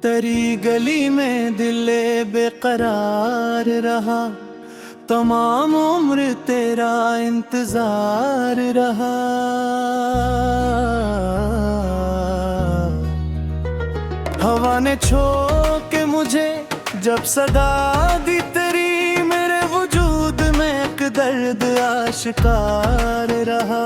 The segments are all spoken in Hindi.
तेरी गली में दिले बेकरार रहा, तमाम उम्र तेरा इंतजार रहा। हवा ने छो के मुझे जब सदा दी तेरी, मेरे वजूद में एक दर्द आशिकार रहा।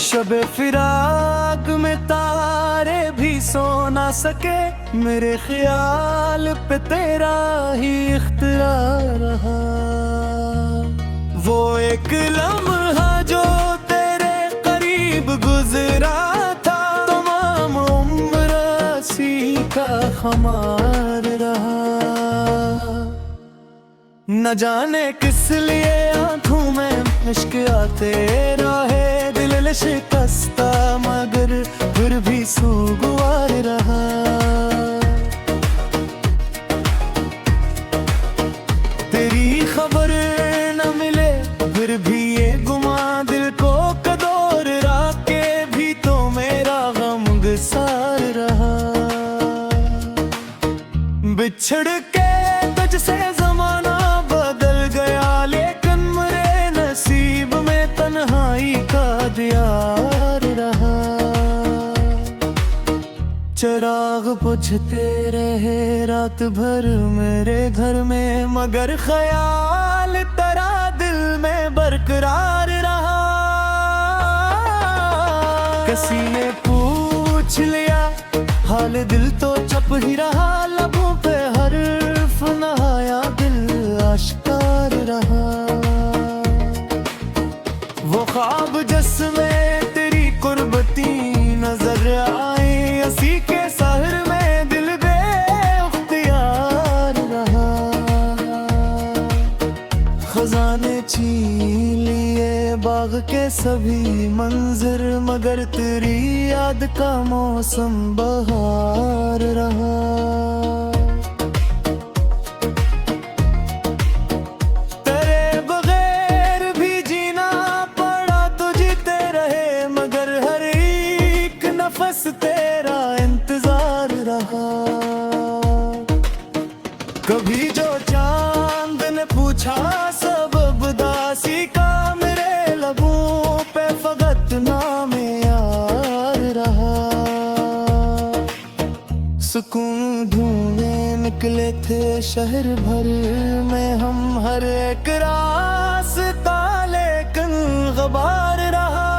शबे फिराक में तारे भी सो ना सके, मेरे ख्याल पे तेरा ही इख्तियार रहा। वो एक लम्हा जो तेरे करीब गुजरा था, तमाम उम्र सी का खुमार रहा। न जाने किस लिए आंखों में इश्क आते रहे, दिल शिकस्ता मगर फिर भी सुगवार रहा। तेरी खबर न मिले फिर भी ये गुमा दिल को कदोर राके भी तो मेरा गम गुसार रहा। बिछड़ के तुझसे जमाना बदल गया, लेकिन मेरे नसीब में तन्हाई का दियार रहा। चिराग बुझते रहे रात भर मेरे घर में, मगर ख्याल तेरा दिल में बरकरार रहा। किसी ने पूछ लिया हाल दिल तो चुप ही रहा, लबों पे हर्फ न आया दिल आश्कार रहा। वो ख्वाब जिसमें तेरी कुर्बती नजर आई, उसी के सहर में दिल बेख्तियार रहा। खजाने छीन लिए बाग के सभी मंजर, मगर तेरी याद का मौसम बहार रहा। तेरा इंतजार रहा। कभी जो चांद ने पूछा सबब दासी का, मेरे लबों पे फकत नामे यार रहा। सुकून ढूंढने निकले थे शहर भर में हम, हर एक रास्ता लेकिन गबार रहा।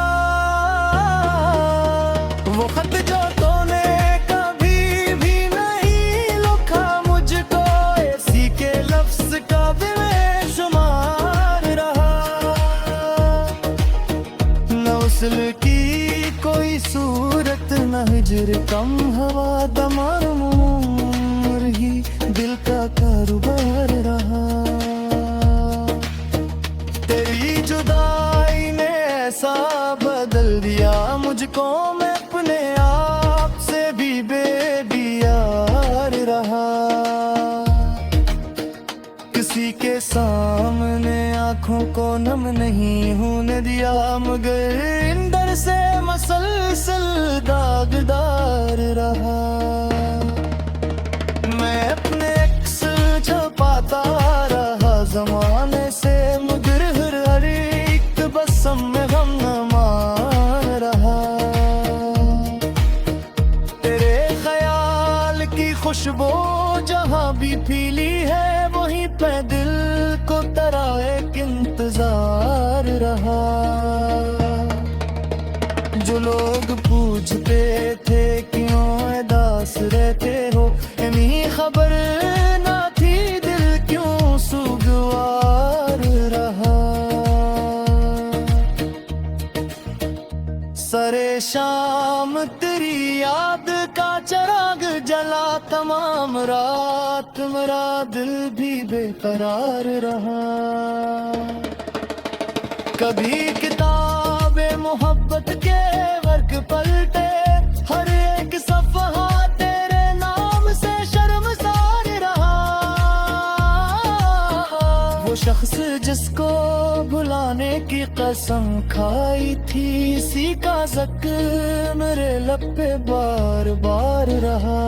वो खत जो तूने कभी भी नहीं लिखा मुझको, इसी के लफ्ज का भी बेशुमार रहा। न उसल की कोई सूरत न हिजर कम हवा, तमाम उम्र ही दिल का कारोबार रहा। तेरी जुदाई ने ऐसा बदल दिया मुझको, मैं अपने आप से भी बेबियार रहा। किसी के सामने आंखों को नम नहीं होने दिया, मगर अंदर से मसलसल दागदार रहा। मैं अपने अक्स छुपाता रहा जमाने से, मगर हर एक बसम में गम न मान रहा। तेरे ख्याल की खुशबू जहाँ भी फीली है, वहीं पे दिल को तेरा एक इंतजार रहा। जो लोग पूछते थे क्यों उदास रहते हो, इन्हीं खबर ना थी दिल क्यों सुगवार रहा। सरे शाम तेरी याद का चिराग जला, तमाम रात मेरा दिल भी बेकरार रहा। कभी किताबे मोहब्बत के वर्क पलटे, हर एक सफ़हा तेरे नाम से शर्मसार रहा। वो शख्स जिसको भुलाने की कसम खाई थी, इसी का ज़िक्र मेरे लब पे बार बार रहा।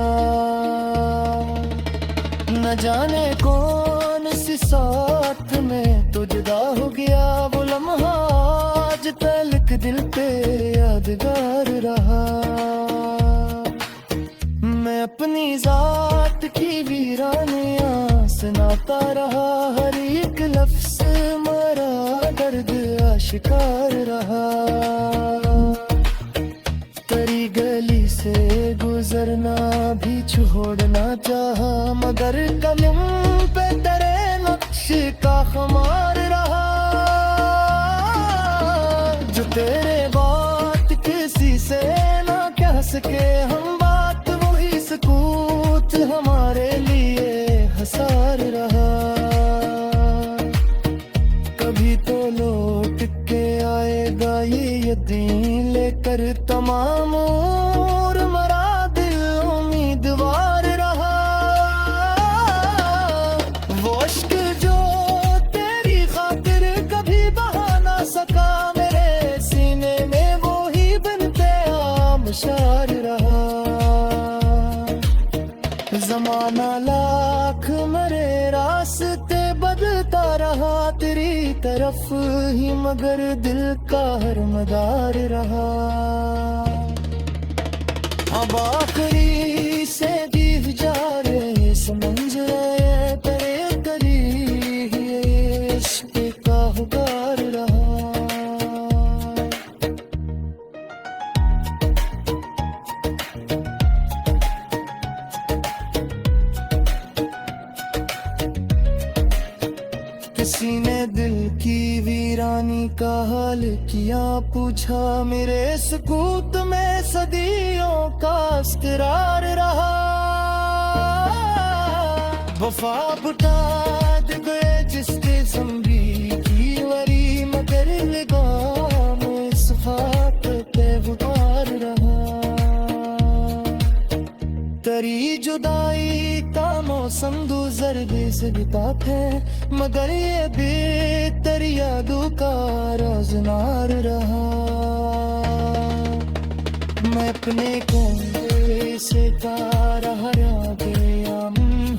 न जाने कौन सी साथ में तो जुदा हो गया, वो लम्हा आज तलक दिल पे यादगार रहा। मैं अपनी जात की वीरानियां सुनाता रहा, हर एक लफ्ज़ मेरा दर्द आशिकार रहा। तेरी गली से गुजरना भी छोड़ना चाहा, मगर कलम पे तेरे नक्श का खुमार रहा। जो तेरे बात किसी से ना कह सके हम बात, वही सुकूत हमारे लिए हसार रहा। कभी तो लौट के आएगा ये यकीन लेकर, तमाम उम्र मरा दिल उम्मीदवार रहा। वो इश्क जो तेरी खातिर कभी बहा ना सका, मेरे सीने में वो ही बनते आमशार रहा। ज़माना लाख मेरे रास्ते बदलता रहा तेरी तरफ ही, मगर दिल का हर मदार रहा। अब आखिरी से दीव जा रहे समझ रहे, तेरे करीब ये इश्क का हुकार रहा। किसी ने दिल की वीरानी का हाल किया, पूछा मेरे सुकूत में सदियों का इस्तरार रहा। वफा बुटा दे गए जिसके ज़म्बी की वरी, मगर लगाम इस खाक पे गुबार रहा। तेरी जुदाई का मौसम दूसर से बितात है, मगर ये भी तेरी यादों का रोज़नार रहा। मैं अपने कोने से तारा हरा गया,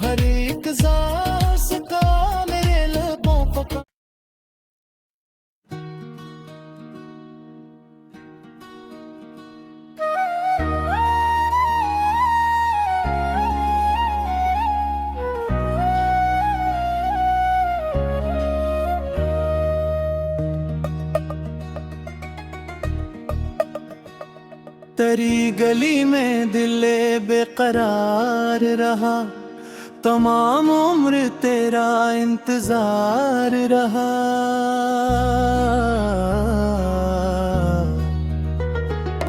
हर एक सांस का मेरे लबों पर। तेरी गली में दिल बेकरार रहा, तमाम उम्र तेरा इंतजार रहा।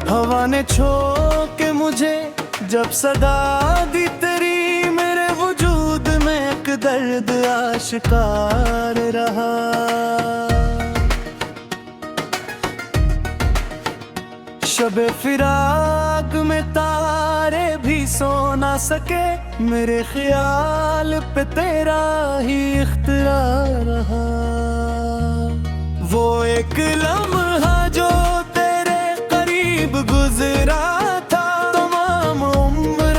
हवा ने छोड़ के मुझे जब सदा दी तेरी, मेरे वजूद में एक दर्द आशिकार रहा। शबे फिराक में तारे भी सो ना सके, मेरे ख्याल पे तेरा ही इख्तियार रहा। वो एक लम्हा जो तेरे करीब गुजरा था, तमाम उम्र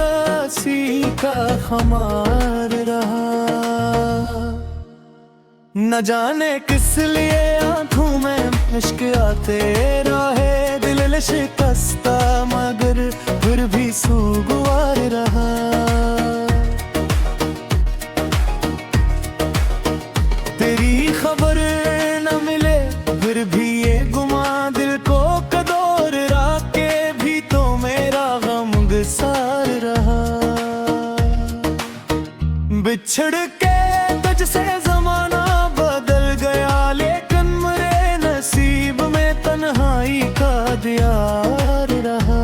सी का खुमार रहा। न जाने किस लिए आंखों में इश्क आते रहे, दिल शिकस्ता मगर फिर भी सुगवार रहा। तेरी खबर न मिले फिर भी ये गुमा दिल को कदौर राके भी तो मेरा गम गुसार रहा। बिछड़ के तुझसे ज़माना बदल गया, लेकिन मेरे नसीब में तन्हाई का दियार रहा।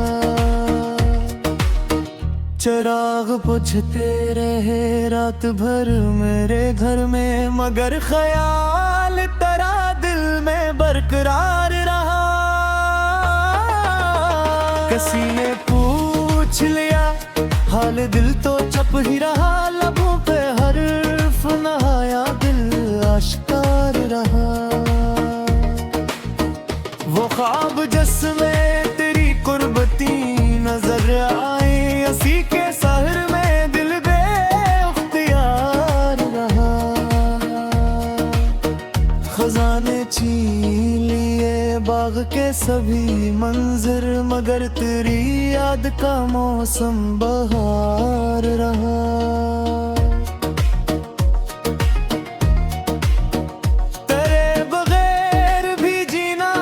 चिराग बुझते रहे रात भर मेरे घर में, मगर ख्याल तेरा दिल में बरकरार रहा। किसी ने पूछ लिया हाल दिल तो चुप ही रहा, लबों पे हर्फ नहाया दिल आश्कार रहा। वो ख्वाब जिसमें तेरी कुर्बती नजर आई, उसी के सहर में दिल बेख्तियार रहा। खजाने छीन लिए बाग के सभी मंजर, मगर तेरी याद का मौसम बहार रहा। तेरे बगैर भी जीना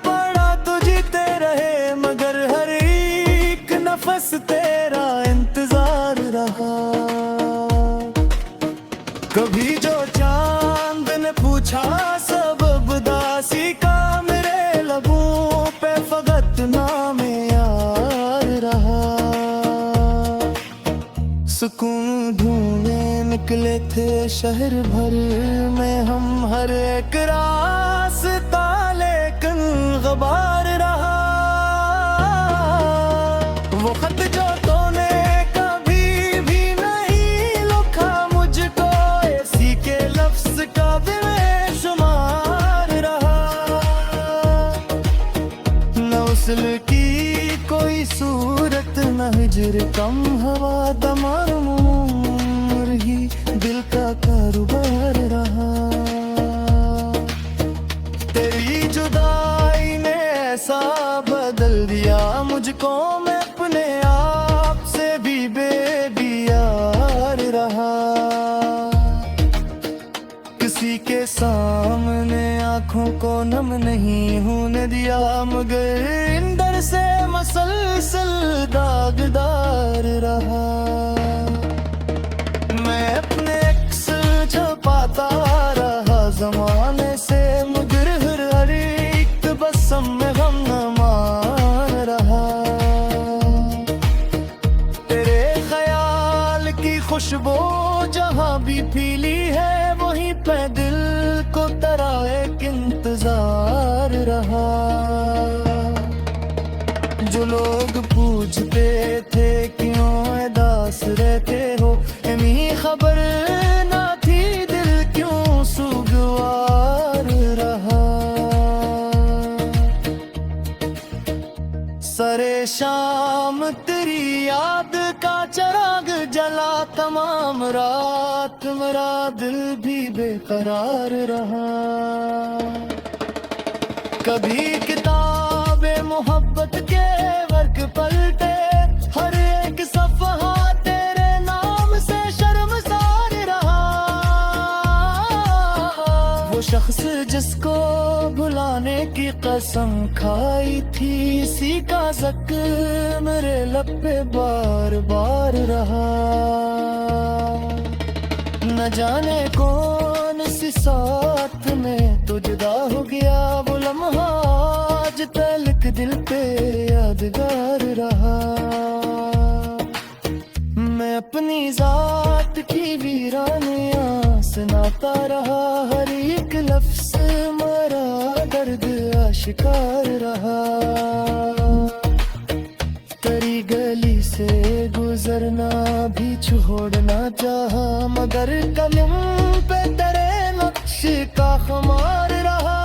पड़ा तो जीते रहे, मगर हर एक नफस तेरा इंतजार रहा। कभी जो चांद ने पूछा सबब दासी का, मेरे लबों पे फकत नामे यार रहा। सुकून ढूंढने निकले थे शहर भर में हम, हर एक रास्ता लेकिन गबार रहा। वो खत जो तूने कभी भी नहीं लिखा मुझको, इसी के लफ्ज का बेशुमार रहा। न उसल की कोई सूरत, न हिजर कम हवा, दमार ही दिल का कारोबार रहा। तेरी जुदाई ने ऐसा बदल दिया मुझको, मैं अपने आप से भी बेबियार रहा। किसी के सामने आंखों को नम नहीं होने दिया, मगर अंदर से मसलसल दागदार रहा। मैं अपने अक्स छुपाता रहा जमाने से, मगर हर एक तबस्सुम में गम न मान रहा। तेरे ख्याल की खुशबू जहाँ भी पीली है, वहीं पे दिल को तेरा एक इंतजार रहा। जो लोग पूछते थे क्यों उदास रहते हो, इन्हीं खबर ना थी दिल क्यों सुगवार रहा। सरे शाम तेरी याद का चिराग जला, तमाम रात मेरा दिल भी बेकरार रहा। कभी किताबे मोहब्बत के वर्क पलटे, हर एक सफ़हा तेरे नाम से शर्मसार रहा। वो शख्स जिसको भुलाने की कसम खाई थी, इसी का ज़िक्र मेरे लब पे बार बार रहा। न जाने कौन सी साथ में तो जुदा हो गया, वो लम्हा आज तलक दिल पे यादगार रहा। मैं अपनी जात की वीरानियां सुनाता रहा, हर एक लफ्ज़ मेरा दर्द आशिकार रहा। तेरी गली से गुजरना भी छोड़ना चाहा, मगर कलम पे तेरे नक्श का खुमार रहा।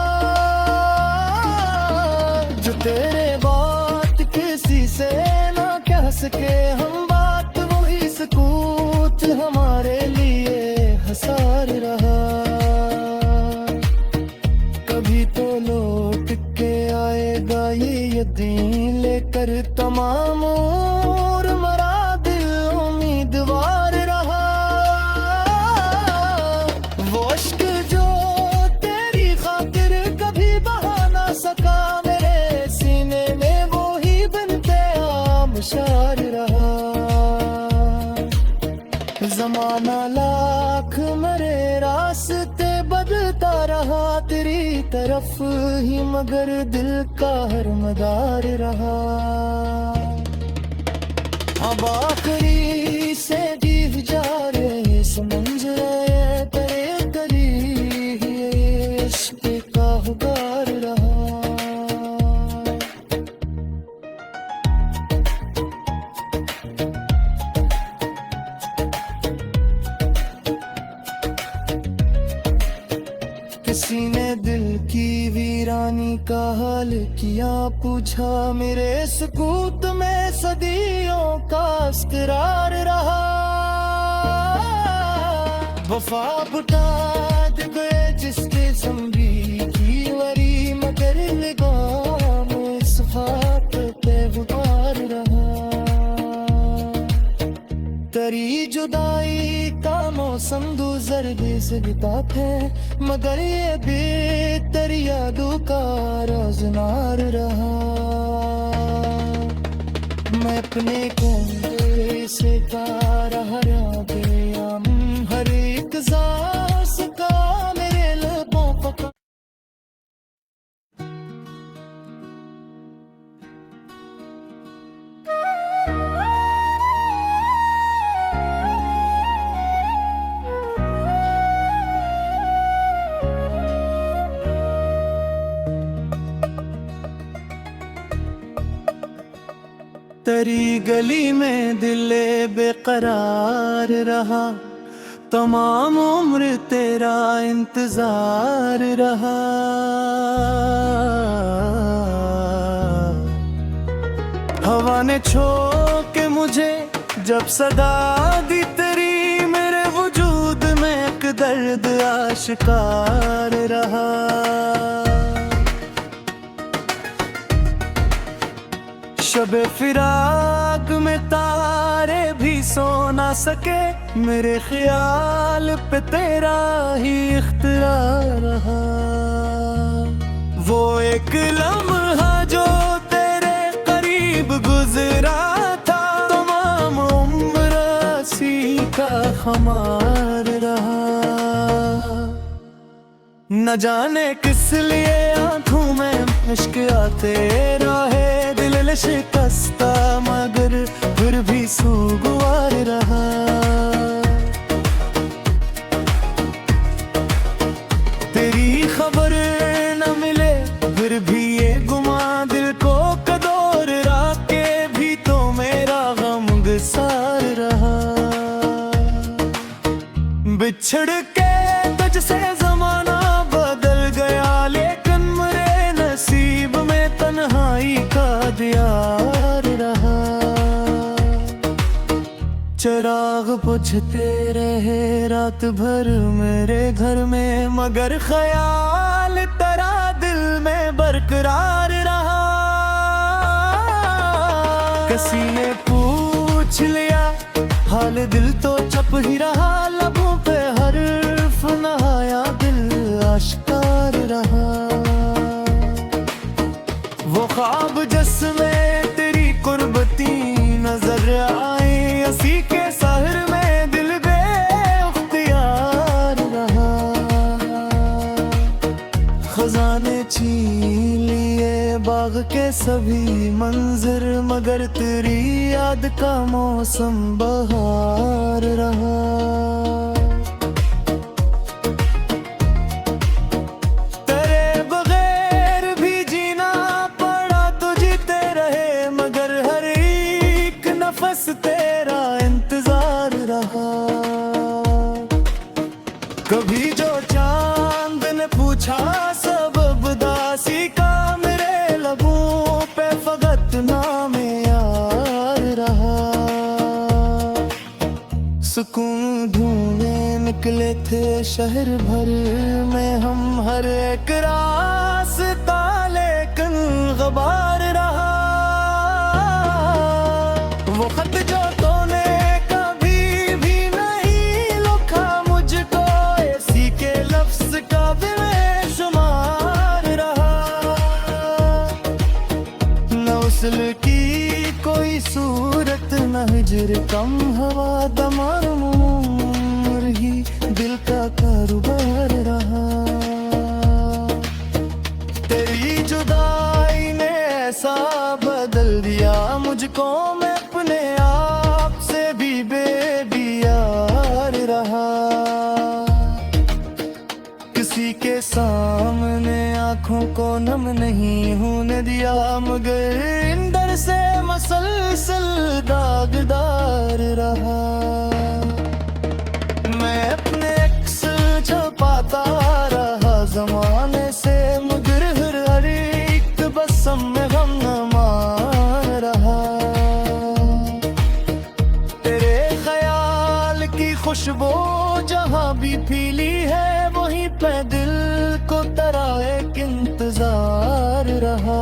जो तेरे बात किसी से ना कह सके हम बात, वही सुकूत हमारे लिए हसार रहा। कभी तो लौट के आएगा ये यकीन लेकर, तमाम और मरा दिल उम्मीदवार रहा। वो अश्क जो तेरी खातिर कभी बहा ना सका, मेरे सीने में वो ही बनते आमशार रहा। जमाना लाख मेरे रास्ते बदलता रहा तेरी तरफ ही, मगर दिल का हर मदार रहा। अब आखिरी से गिर जा रहे समझ रहे, तेरे करीब ये इश्क का हुगार रहा। किसी ने दिल की वीरानी का हाल किया, पूछा मेरे सुकूत में सदियों का इकरार रहा। वफा बुटा गए जिसके ज़म्बी की वरी, मगर निगाह में सफात पे गुबार रहा। तेरी जुदाई का मौसम दूसर से बितात है, मगर ये भी तेरी यादों का रोजनार रहा। मैं अपने कोने से तारा हरा गया, हर एक सांस का मेरे लबों पर। तेरी गली में दिले बेकरार रहा, तमाम उम्र तेरा इंतजार रहा। हवा ने छोड़ के मुझे जब सदा दी तेरी, मेरे वजूद में एक दर्द आशिकार रहा। शबे फिराक में तारे भी सो ना सके, मेरे ख्याल पे तेरा ही इख्तियार रहा। वो एक लम्हा जो तेरे करीब गुजरा था, तमाम उम्र सी का खुमार रहा। न जाने किस लिए आंखों में इश्क आते रहे, दिल शिकस्ता मगर फिर भी सुगवार रहा। तेरी खबर न मिले फिर भी ये गुमा दिल को कदोर राके भी तो मेरा गम गुसार रहा। बिछड़ के तुझसे ज़माना बदल गया, लेकिन मेरे नसीब में तन्हाई का दियार रहा। चिराग बुझते रहे रात भर मेरे घर में, मगर ख्याल तेरा दिल में बरकरार रहा। किसी ने पूछ लिया हाल दिल तो चुप ही रहा, लबों पे हर्फ नहाया दिल आश्कार रहा। वो ख्वाब जिसमें तेरी कुर्बती नजर आई, उसी के सहर में दिल बेख्तियार रहा। खजाने छीन लिए बाग के सभी मंजर, मगर तेरी याद का मौसम बहार रहा। तेरा इंतजार रहा। कभी जो चांद ने पूछा सबब दासी का, मेरे लबों पे फकत नाम यार रहा। सुकून ढूंढने निकले थे शहर भर में हम, हर एक रास्ता लेकिन गबार रहा। वो खत जो तूने कभी भी नहीं लिखा मुझको, इसी के लफ्ज का भी बेशुमार रहा। न उसल की कोई सूरत, न हिजर कम हवा, दमार उम्र ही दिल का कारोबार रहा। तेरी जुदाई ने ऐसा बदल दिया मुझको, मैं अपने आप से भी बेबियार रहा। किसी के सामने आंखों को नम नहीं होने दिया, मगर अंदर से मसलसल दागदार रहा। मैं अपने अक्स छुपाता रहा जमाने से मगर हर एक बसम में गम न मान रहा। तेरे ख्याल की खुशबू जहाँ भी फीली है, वहीं पे दिल को तरह एक इंतजार रहा।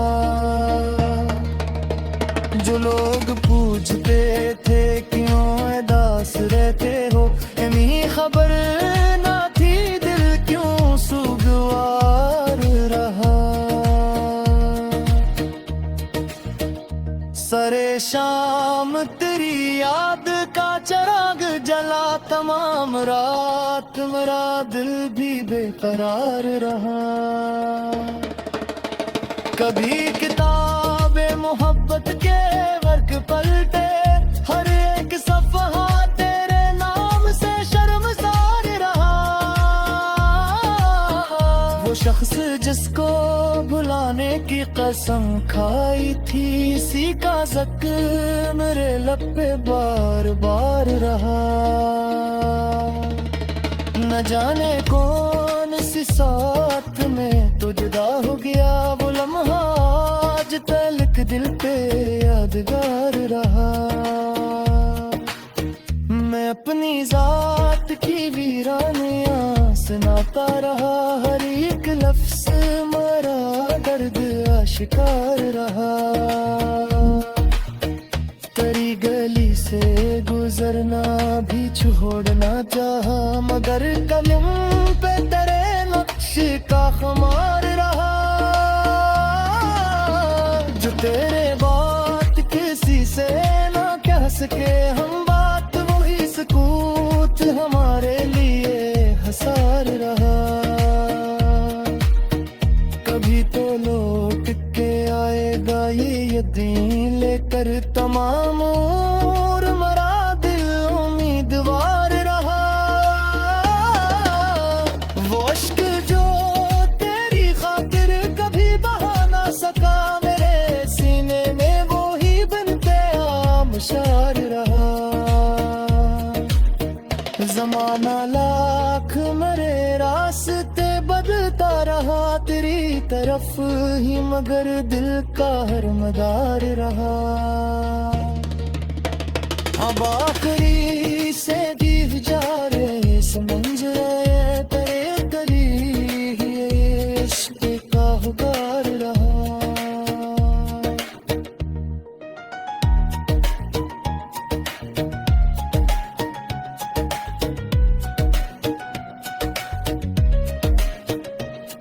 जो लोग पूछते थे क्यों उदास रहते हो, इन्हीं खबर ना थी दिल क्यों सुगवार रहा। सरे शाम तेरी याद का चिराग जला, तमाम रात मेरा दिल भी बेकरार रहा। कभी किताबे मोहब्बत के वर्क पलटे, हर एक सफ़हा तेरे नाम से शर्मसार रहा। वो शख्स जिसको भुलाने की कसम खाई थी, इसी का ज़िक्र मेरे लब पे बार बार रहा। न जाने कौन सी साथ में तो जुदा हो गया, वो लम्हा आज तलक दिल पे यादगार रहा। मैं अपनी जात की वीरानियां सुनाता रहा, हर एक लफ्ज़ मेरा दर्द आशिकार रहा। तेरी गली से गुजरना भी छोड़ना चाहा, मगर कलम पे तेरे नक्श का खुमार रहा। जो तेरे बात किसी से ना कह सके हम बात, वही सुकूत हमारे लिए हसार रहा। कभी तो लौट के आएगा ये यकीन लेकर, तमाम और मरा दिल उम्मीदवार रहा। वो अश्क जो तेरी खातिर कभी बहा ना सका, मेरे सीने में वो ही बनते आमशार रहा। जमाना लाख मेरे रास्ते बदलता रहा, तेरी तरफ ही मगर दिल का हर मदार रहा। अब आखिरी से दीव जा रहे समझ रहे, तेरे करीब ये इश्क का हुकार रहा।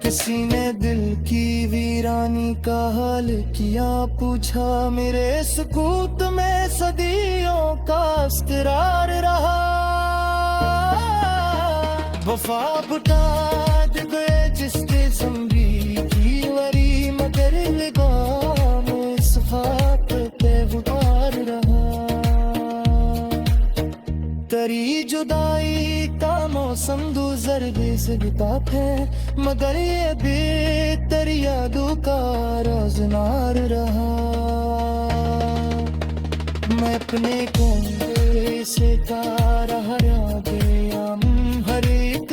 किसी ने दिल की वीरानी का हाल किया, पूछा मेरे सुकूत में सदियों का इस्तरार रहा। वफा बुटा गए जिसके ज़म्बी की वरी, मगर निगाह में इस खाक पे गुबार रहा। तेरी जुदाई का मौसम दूसर से बिताप है, मगर ये भी तेरी यादों का रोज़नार रहा। मैं अपने कोने से का रहा गया, हर एक